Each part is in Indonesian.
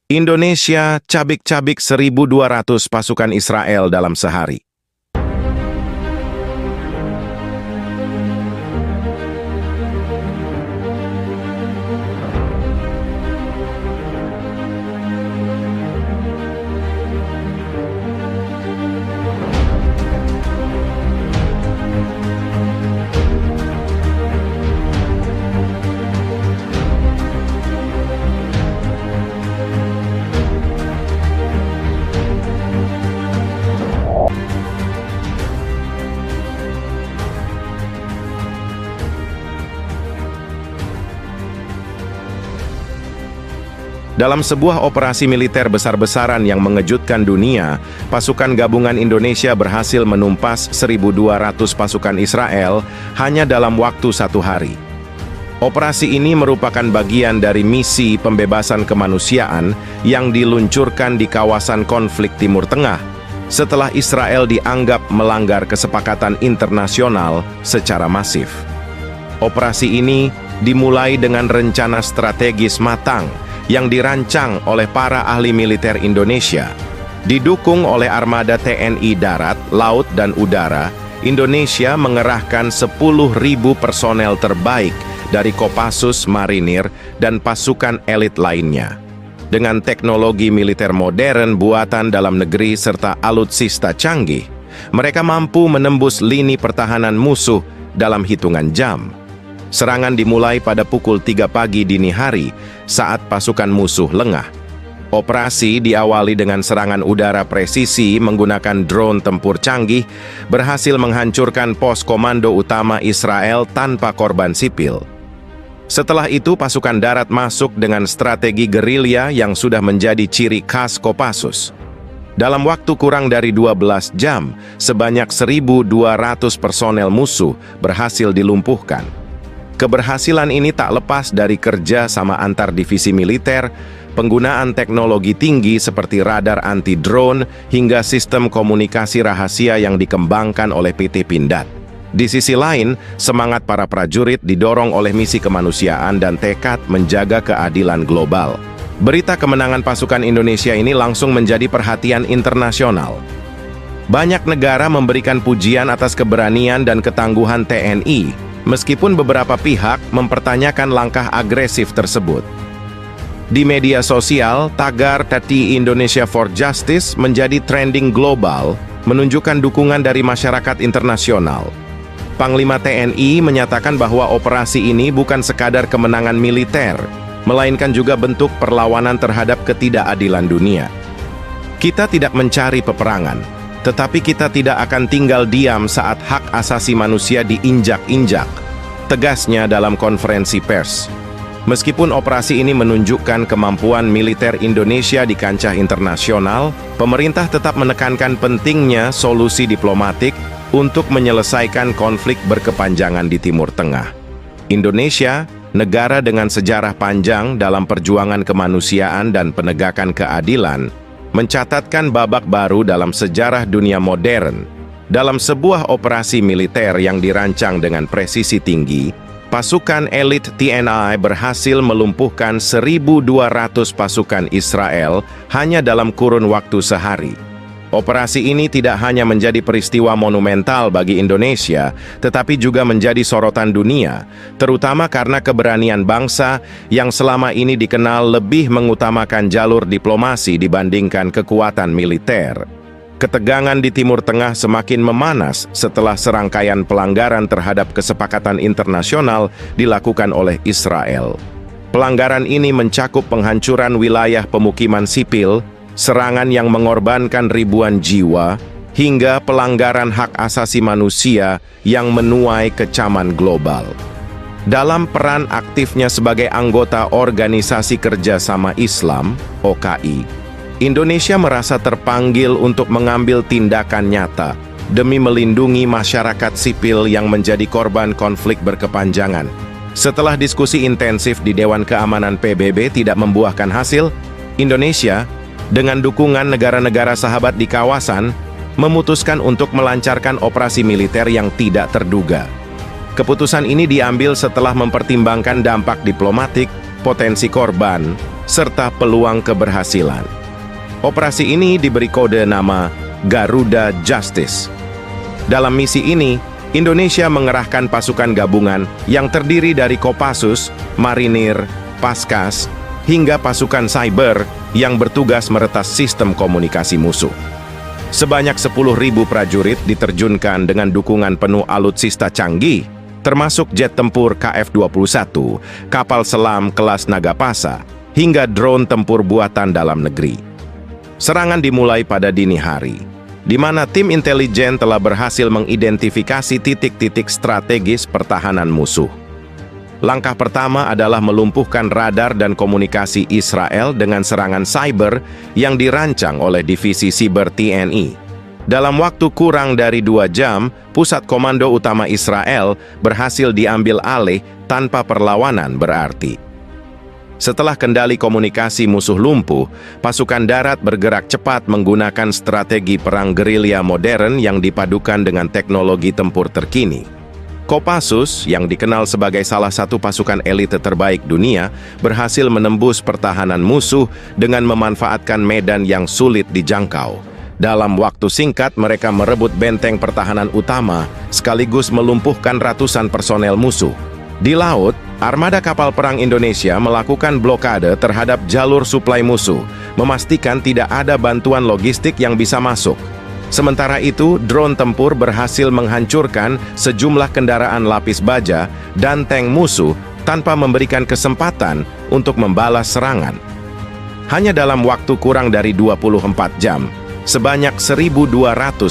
Indonesia cabik-cabik 1.200 pasukan Israel dalam sehari. Dalam sebuah operasi militer besar-besaran yang mengejutkan dunia, pasukan gabungan Indonesia berhasil menumpas 1.200 pasukan Israel hanya dalam waktu 1 hari. Operasi ini merupakan bagian dari misi pembebasan kemanusiaan yang diluncurkan di kawasan konflik Timur Tengah, setelah Israel dianggap melanggar kesepakatan internasional secara masif. Operasi ini dimulai dengan rencana strategis matang yang dirancang oleh para ahli militer Indonesia. Didukung oleh armada TNI darat, laut, dan udara, Indonesia mengerahkan 10.000 personel terbaik dari Kopassus, Marinir, dan pasukan elit lainnya. Dengan teknologi militer modern buatan dalam negeri serta alutsista canggih, mereka mampu menembus lini pertahanan musuh dalam hitungan jam. Serangan dimulai pada pukul 3 pagi dini hari saat pasukan musuh lengah. Operasi diawali dengan serangan udara presisi menggunakan drone tempur canggih, berhasil menghancurkan pos komando utama Israel tanpa korban sipil. Setelah itu, pasukan darat masuk dengan strategi gerilya yang sudah menjadi ciri khas Kopassus. Dalam waktu kurang dari 12 jam, sebanyak 1.200 personel musuh berhasil dilumpuhkan. Keberhasilan ini tak lepas dari kerja sama antar divisi militer, penggunaan teknologi tinggi seperti radar anti-drone, hingga sistem komunikasi rahasia yang dikembangkan oleh PT Pindad. Di sisi lain, semangat para prajurit didorong oleh misi kemanusiaan dan tekad menjaga keadilan global. Berita kemenangan pasukan Indonesia ini langsung menjadi perhatian internasional. Banyak negara memberikan pujian atas keberanian dan ketangguhan TNI, meskipun beberapa pihak mempertanyakan langkah agresif tersebut. Di media sosial, tagar TNI Indonesia for Justice menjadi trending global, menunjukkan dukungan dari masyarakat internasional. Panglima TNI menyatakan bahwa operasi ini bukan sekadar kemenangan militer, melainkan juga bentuk perlawanan terhadap ketidakadilan dunia. Kita tidak mencari peperangan, tetapi kita tidak akan tinggal diam saat hak asasi manusia diinjak-injak, tegasnya dalam konferensi pers. Meskipun operasi ini menunjukkan kemampuan militer Indonesia di kancah internasional, pemerintah tetap menekankan pentingnya solusi diplomatik untuk menyelesaikan konflik berkepanjangan di Timur Tengah. Indonesia, negara dengan sejarah panjang dalam perjuangan kemanusiaan dan penegakan keadilan, mencatatkan babak baru dalam sejarah dunia modern. Dalam sebuah operasi militer yang dirancang dengan presisi tinggi, pasukan elit TNI berhasil melumpuhkan 1.200 pasukan Israel hanya dalam kurun waktu sehari. Operasi ini tidak hanya menjadi peristiwa monumental bagi Indonesia, tetapi juga menjadi sorotan dunia, terutama karena keberanian bangsa yang selama ini dikenal lebih mengutamakan jalur diplomasi dibandingkan kekuatan militer. Ketegangan di Timur Tengah semakin memanas setelah serangkaian pelanggaran terhadap kesepakatan internasional dilakukan oleh Israel. Pelanggaran ini mencakup penghancuran wilayah pemukiman sipil, serangan yang mengorbankan ribuan jiwa, hingga pelanggaran hak asasi manusia yang menuai kecaman global. Dalam peran aktifnya sebagai anggota Organisasi Kerjasama Islam, OKI, Indonesia merasa terpanggil untuk mengambil tindakan nyata demi melindungi masyarakat sipil yang menjadi korban konflik berkepanjangan. Setelah diskusi intensif di Dewan Keamanan PBB tidak membuahkan hasil, Indonesia, dengan dukungan negara-negara sahabat di kawasan, memutuskan untuk melancarkan operasi militer yang tidak terduga. Keputusan ini diambil setelah mempertimbangkan dampak diplomatik, potensi korban, serta peluang keberhasilan. Operasi ini diberi kode nama Garuda Justice. Dalam misi ini, Indonesia mengerahkan pasukan gabungan yang terdiri dari Kopassus, Marinir, Paskas, hingga pasukan cyber yang bertugas meretas sistem komunikasi musuh. Sebanyak 10.000 prajurit diterjunkan dengan dukungan penuh alutsista canggih, termasuk jet tempur KF-21, kapal selam kelas Nagapasa, hingga drone tempur buatan dalam negeri. Serangan dimulai pada dini hari, di mana tim intelijen telah berhasil mengidentifikasi titik-titik strategis pertahanan musuh. Langkah pertama adalah melumpuhkan radar dan komunikasi Israel dengan serangan cyber yang dirancang oleh Divisi Siber TNI. Dalam waktu kurang dari 2 jam, pusat komando utama Israel berhasil diambil alih tanpa perlawanan berarti. Setelah kendali komunikasi musuh lumpuh, pasukan darat bergerak cepat menggunakan strategi perang gerilya modern yang dipadukan dengan teknologi tempur terkini. Kopassus, yang dikenal sebagai salah satu pasukan elite terbaik dunia, berhasil menembus pertahanan musuh dengan memanfaatkan medan yang sulit dijangkau. Dalam waktu singkat, mereka merebut benteng pertahanan utama, sekaligus melumpuhkan ratusan personel musuh. Di laut, armada kapal perang Indonesia melakukan blokade terhadap jalur suplai musuh, memastikan tidak ada bantuan logistik yang bisa masuk. Sementara itu, drone tempur berhasil menghancurkan sejumlah kendaraan lapis baja dan tank musuh tanpa memberikan kesempatan untuk membalas serangan. Hanya dalam waktu kurang dari 24 jam, sebanyak 1.200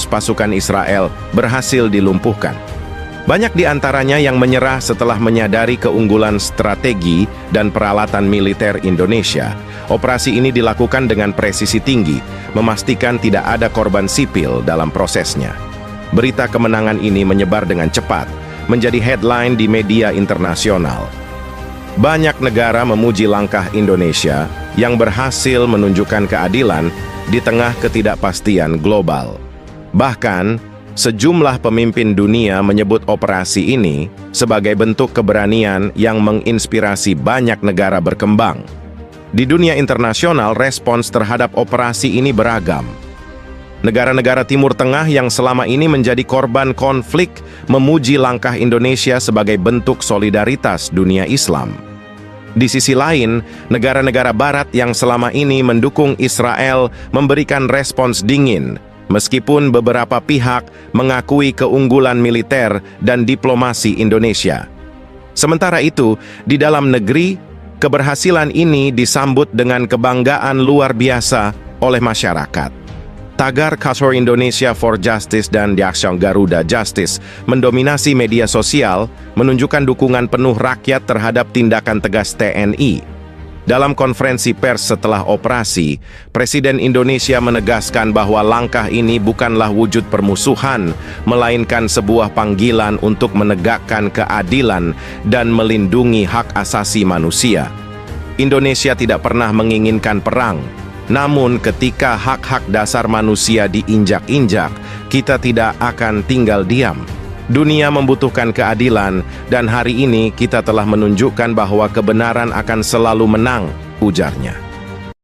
pasukan Israel berhasil dilumpuhkan. Banyak di antaranya yang menyerah setelah menyadari keunggulan strategi dan peralatan militer Indonesia. Operasi ini dilakukan dengan presisi tinggi, memastikan tidak ada korban sipil dalam prosesnya. Berita kemenangan ini menyebar dengan cepat, menjadi headline di media internasional. Banyak negara memuji langkah Indonesia yang berhasil menunjukkan keadilan di tengah ketidakpastian global. Bahkan, sejumlah pemimpin dunia menyebut operasi ini sebagai bentuk keberanian yang menginspirasi banyak negara berkembang. Di dunia internasional, respons terhadap operasi ini beragam. Negara-negara Timur Tengah yang selama ini menjadi korban konflik memuji langkah Indonesia sebagai bentuk solidaritas dunia Islam. Di sisi lain, negara-negara Barat yang selama ini mendukung Israel memberikan respons dingin, meskipun beberapa pihak mengakui keunggulan militer dan diplomasi Indonesia. Sementara itu, di dalam negeri, keberhasilan ini disambut dengan kebanggaan luar biasa oleh masyarakat. Tagar Kasur Indonesia for Justice dan Action Garuda Justice mendominasi media sosial, menunjukkan dukungan penuh rakyat terhadap tindakan tegas TNI. Dalam konferensi pers setelah operasi, Presiden Indonesia menegaskan bahwa langkah ini bukanlah wujud permusuhan, melainkan sebuah panggilan untuk menegakkan keadilan dan melindungi hak asasi manusia. Indonesia tidak pernah menginginkan perang, namun ketika hak-hak dasar manusia diinjak-injak, kita tidak akan tinggal diam. Dunia membutuhkan keadilan, dan hari ini kita telah menunjukkan bahwa kebenaran akan selalu menang, ujarnya.